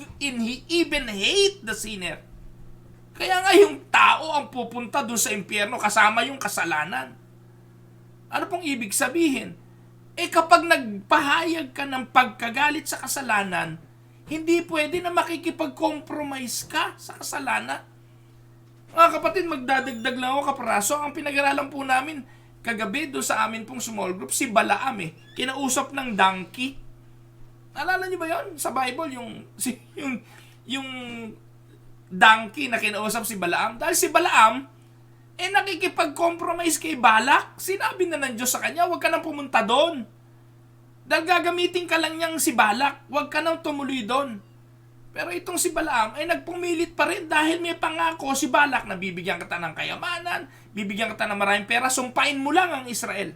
even hate the sinner. Kaya nga yung tao ang pupunta doon sa impyerno kasama yung kasalanan. Ano pong ibig sabihin? Kapag nagpahayag ka ng pagkagalit sa kasalanan, hindi pwede na makikipag-compromise ka sa kasalanan. Mga kapatid, magdadagdag lang ako kaparaso. Ang pinag-aralan po namin kagabi doon sa amin pong small group, si Balaam kinausap ng donkey. Alala niyo ba yon sa Bible? Yung donkey na kinausap si Balaam. Dahil si Balaam, nakikipag-compromise kay Balak. Sinabi na ng Diyos sa kanya, huwag ka nang pumunta doon. Dahil gagamitin ka lang niyang si Balak, huwag ka nang tumuloy doon. Pero itong si Balaam nagpumilit pa rin dahil may pangako si Balak na bibigyan kita ng kayamanan, bibigyan kita ng maraming pera, sumpain mo lang ang Israel.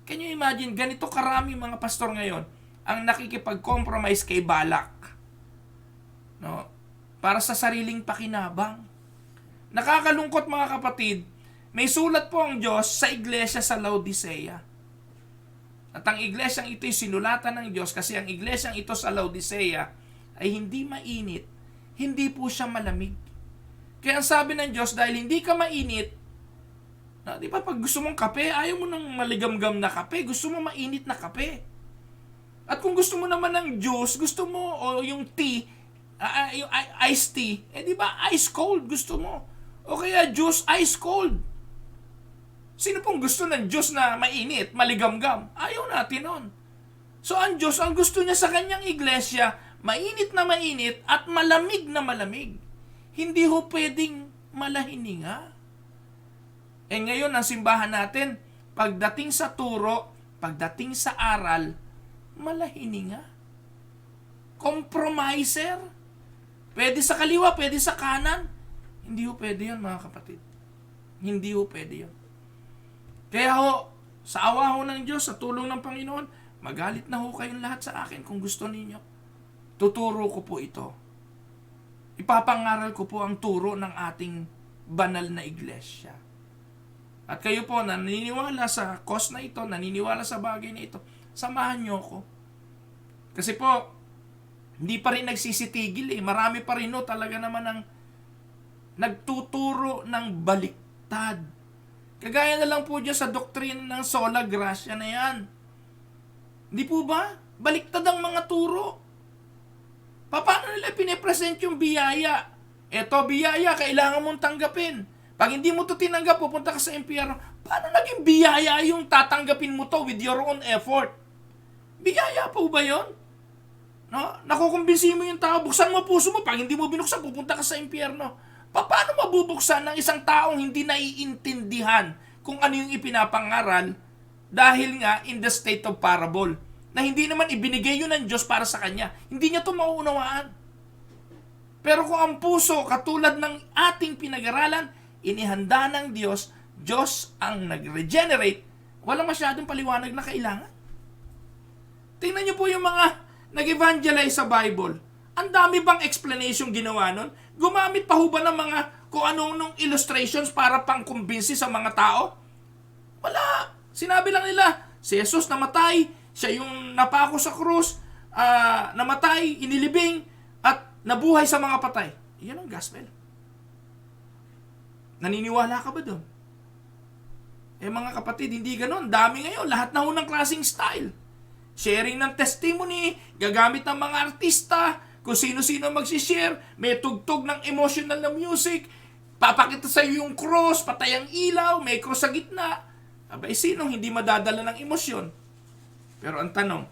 Can you imagine, ganito karami mga pastor ngayon ang nakikipag-compromise kay Balak. No? Para sa sariling pakinabang. Nakakalungkot mga kapatid, may sulat po ang Diyos sa iglesia sa Laodicea. At ang iglesyang ito'y sinulatan ng Diyos kasi ang iglesyang ito sa Laodicea ay hindi mainit, hindi po siya malamig. Kaya ang sabi ng Diyos, dahil hindi ka mainit, di ba pag gusto mong kape, ayaw mo ng maligamgam na kape, gusto mo mainit na kape. At kung gusto mo naman ng juice, gusto mo, o yung tea, yung iced tea, di ba ice cold gusto mo? O kaya juice ice cold. Sino pong gusto ng juice na mainit, maligamgam? Ayaw natin nun. So ang Diyos, ang gusto niya sa kanyang iglesia, mainit na mainit at malamig na malamig. Hindi ho pwedeng malahininga. Ngayon, ang simbahan natin, pagdating sa turo, pagdating sa aral, malahininga. Compromiser. Pwede sa kaliwa, pwede sa kanan. Hindi ho pwede yun, mga kapatid. Hindi ho pwede yun. Kaya ho, sa awa ho ng Diyos, sa tulong ng Panginoon, magalit na ho kayong lahat sa akin kung gusto ninyo. Tuturo ko po ito. Ipapangaral ko po ang turo ng ating banal na iglesia. At kayo po, naniniwala sa cause na ito, naniniwala sa bagay na ito, samahan niyo ko. Kasi po, hindi pa rin nagsisitigil Marami pa rin talaga naman ang nagtuturo ng baliktad. Kagaya na lang po dyan sa doktrina ng sola gratia na yan. Hindi po ba? Baliktad ang mga turo. Paano nila pinipresent yung biyaya? Eto, biyaya, kailangan mong tanggapin. Pag hindi mo to tinanggap, pupunta ka sa impyerno. Paano naging biyaya yung tatanggapin mo to with your own effort? Biyaya po ba yun? No? Nakukumbinsi mo yung tao, buksan mo puso mo. Pag hindi mo binuksan, pupunta ka sa impyerno. Paano mabubuksan ng isang taong hindi naiintindihan kung ano yung ipinapangaral dahil nga in the state of parable. Na hindi naman ibinigay yun ng Diyos para sa kanya. Hindi niya ito mauunawaan. Pero kung ang puso, katulad ng ating pinag-aralan, inihanda ng Diyos, Diyos ang nag-regenerate, walang masyadong paliwanag na kailangan. Tingnan niyo po yung mga nag-evangelize sa Bible. Ang dami bang explanation ginawa nun? Gumamit pa ho ba ng mga kung anong illustrations para pang-kumbinsi sa mga tao? Wala. Sinabi lang nila, si Jesus namatay, siya yung napako sa krus, namatay, inilibing, at nabuhay sa mga patay. Yan ang gospel. Naniniwala ka ba doon? Mga kapatid, hindi ganon. Dami ngayon, lahat na ho ng klaseng style. Sharing ng testimony, gagamit ng mga artista, kung sino-sino magsishare, may tugtog ng emotional na music, papakita sa iyo yung cross, patay ang ilaw, may cross sa gitna. Abay, sinong hindi madadala ng emosyon? Pero ang tanong,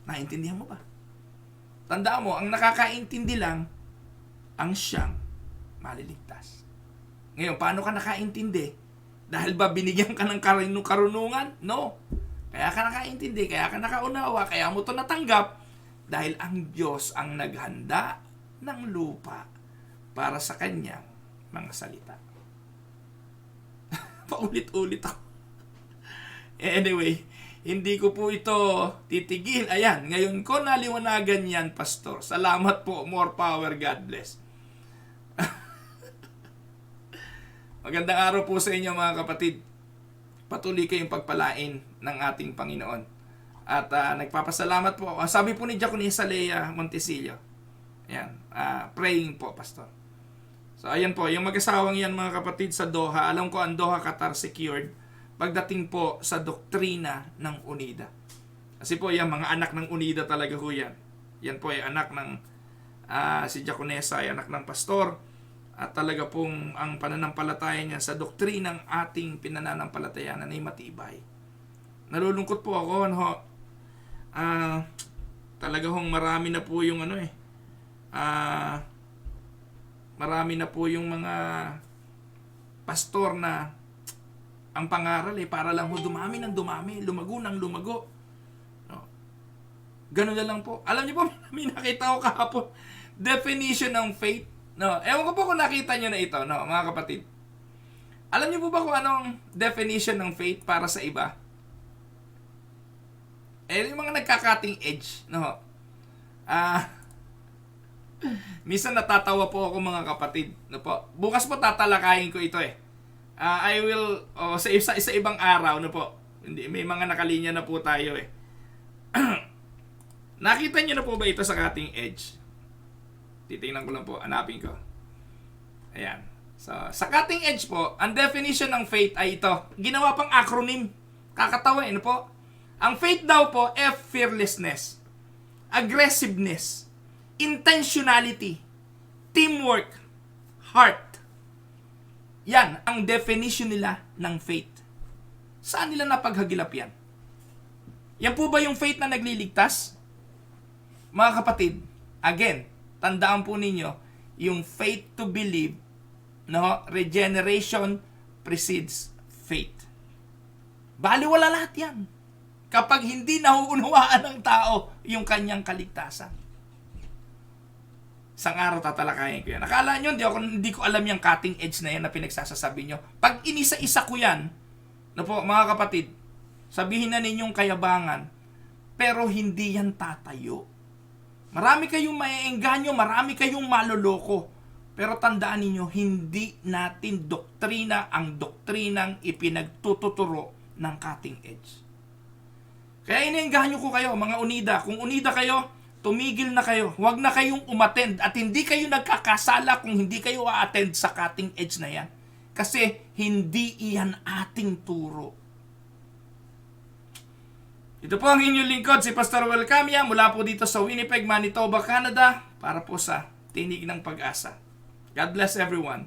naintindihan mo ba? Tandaan mo, ang nakakaintindi lang, ang siyang maliligtas. Ngayon, paano ka nakaintindi? Dahil ba binigyan ka ng karunungan? No. Kaya ka nakaintindi, kaya ka nakaunawa, kaya mo ito natanggap, dahil ang Diyos ang naghanda ng lupa para sa kanyang mga salita. Paulit-ulit ako. Anyway, hindi ko po ito titigil. Ayan, ngayon ko naliwanagan yan, Pastor. Salamat po. More power. God bless. Magandang araw po sa inyo, mga kapatid. Patuloy kayong pagpalain ng ating Panginoon. At nagpapasalamat po ako. Sabi po ni Diaconisa Lea Montesillo. Ayan, praying po, Pastor. So, ayan po, yung mag-asawang yan, mga kapatid, sa Doha. Alam ko, ang Doha, Qatar secured pagdating po sa doktrina ng UNIDA. Kasi po, yan, mga anak ng UNIDA talaga ho yan. Yan po ay anak ng si Diaconisa ay anak ng pastor. At talaga pong ang pananampalataya niya sa doktrinang ating pinananampalatayanan ay matibay. Nalulungkot po ako, talaga hong marami na po yung marami na po yung mga pastor na ang pangaral para lang ho dumami ng dumami, lumago ng lumago. No. Ganun na lang po. Alam niyo po, may nakita ko kahapon, definition ng faith. No, ewan ko po kung nakita niyo na ito, no, mga kapatid. Alam niyo po ba kung anong definition ng faith para sa iba? Yung mga nagka-cutting edge, no. Minsan natatawa po ako, mga kapatid, no po. Bukas po tatalakayin ko ito I will sa ibang araw, no po. Hindi, may mga nakalinya na po tayo Nakita niyo na po ba ito sa cutting edge? Titingnan ko lang po, hanapin ko. Ayan. So, sa cutting edge po, ang definition ng faith ay ito. Ginawa pang acronym. Kakatawa, ano po? Ang faith daw po, F, fearlessness, aggressiveness, intentionality, teamwork, heart. Yan ang definition nila ng faith. Saan nila napaghagilap yan? Yan po ba yung faith na nagliligtas? Mga kapatid, again, tandaan po ninyo, yung faith to believe, no, regeneration precedes faith. Baliwala lahat yan. Kapag hindi nauunawaan ng tao yung kanyang kaligtasan. Isang araw tatalakayin ko yan. Akala nyo, hindi ko alam yung cutting edge na yan na pinagsasasabi nyo. Pag inisa-isa ko yan, no po, mga kapatid, sabihin na ninyong kayabangan, pero hindi yan tatayo. Marami kayong maiengganyo, marami kayong maloloko. Pero tandaan ninyo, hindi natin doktrina ang doktrinang ipinagtututuro ng cutting edge. Kaya iniengganyo ko kayo, mga unida. Kung unida kayo, tumigil na kayo. Huwag na kayong umattend at hindi kayo nagkakasala kung hindi kayo a-attend sa cutting edge na yan. Kasi hindi iyan ating turo. Ito po ang inyong lingkod, si Pastor Welcamia, mula po dito sa Winnipeg, Manitoba, Canada, para po sa Tinig ng Pag-asa. God bless everyone.